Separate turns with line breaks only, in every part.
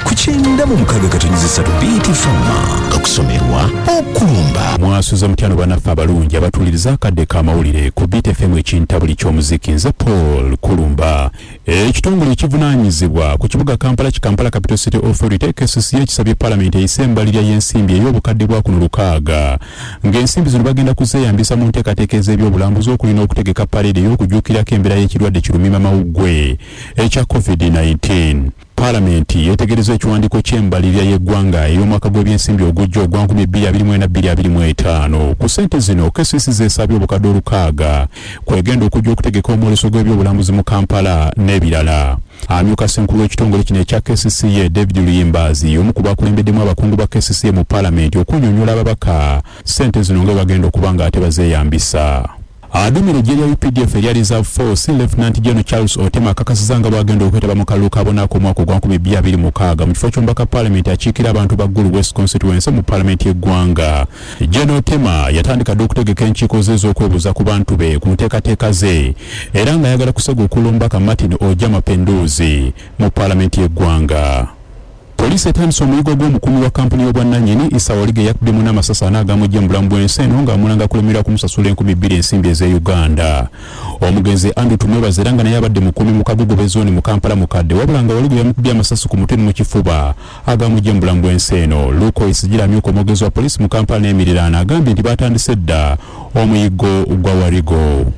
ku 96.3 BT Pharma okusomerwa okulumba.
Mwasuza mutyano bannaffe abalungi abatuliriza akadde k'amawulire ku BT FM ekintabuli ky'omuziki. Nze Paul Kulumba. Ekitongole ekivunaanyizibwa ku kibuga Kampala Kampala Capital City Authority KCCA ekisabye Parliament eyisembalirya y'ensimbi ey'obukadde bwa 600 ng'ensimbi zino bagenda kuzeeyambisa mu nteekateeka ez'ebyobulambuzi okulina okutegeka parade y'okujjuukirako embeera y'ekirwadde kirumima mawuggwe ekya COVID-19. Parliament yetegereza ekiwandiiko ky'embalirya y'eggwanga ey'omwaka gw'ebyensimbi ogujja ogwa 2024-2025 ku ssente zino KCCA zeesabye obukadde 600 kwegenda okujja okutegeka omwoleso gw'ebyobulambuzi mu Kampala n'ebirala. Amyuka Ssenkulu w'ekitongole kino ekya KCCA David Luyimbazi omu ku bakulembeddemu abakungu ba KCCA mu Parliament okunnyonnyola ababaka ssente zino nga bagenda okuba nga ate bazeeyambisa. Adumira eggye UPDF erya Reserve Force Lieutenant General Charles Otema akakasiza nga bagenda okwetaba mu kalulu kabonako omwaka ogwa 2026 mu kifo ky'omubaka Parliament akiikira abantu ba Gulu West Constituency mu Parliament y'eggwanga. General Otema yatandika dda okutegeka enkiiko ze ez'okwebuuza ku bantu be ku nteekateeka ze era nga ayagala kusega okulombaka Martin Ojja Mapenduzi mu Parliament y'eggwanga. Poliisi etandise omuyigo gw'omukuumi wa kampuni y'obwannannyini Issa Walige yakuddemu n'amasasi ana agamujja mu bulamu bw'ensi eno ng'amulanga kulemerera kumusasula 2,000 ensimbi ez'Uganda. Omugenzi Andrew Tumwebaze era nga naye abadde mukuumi mu Kagogobe zooni mu Kampala mukadde wabula nga Walige yamukubbye amasasi ku mutwe ne mu kifuba agamujja mu bulamu bw'ensi eno. Luko Isigira amyuka omwogezi wa poliisi mu Kampala n'emiriraano agambye nti batandise dda omuyigo gwa Waligo.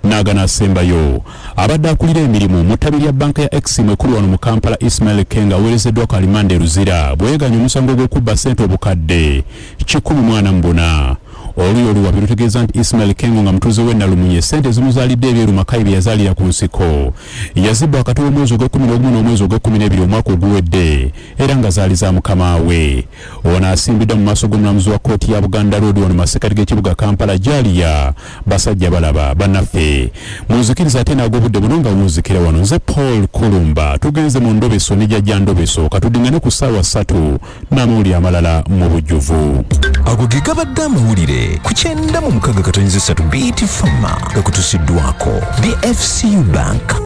Nagana asembayo abadde akulira emirimu mu ttabi lya banka ya Exim ekulu wano mu Kampala Ismail Kenga aweerezeddwa kalimande Ruzira bweganya omusango gw'okubba ssente obukadde 100 mbona. Oluyo oluwabi lutegeeza nti Ismail Kengo nga mutuuze w'e Nalumunye ssente zimuzaalidde ebyeru makayi bye yazaalira ku nsiko. Yazibbwa wakati w'omwezi ogw'e11 n'omwezi ogw'e12 omwaka oguwedde era nga zaali za mukama we. Ono asimbiddwa mu maaso g'omulamuzi wa kkooti ya Buganda Road wano masekati g'ekibuga Kampala Jaliya basajja balaba bannaffe. Munzikiriza ate n'ag'obudde buno nga munzikira wano. Nze Paul Kulumba tugenze mu ndobeso ne jjajja ndobeso katudingane ku ssaawa 3 n'amawulire amalala mu bujjuvu.
Ago ge gabadde amawulire ku 96.3 BT Pharma gakutuusiddwako BFCU Bank.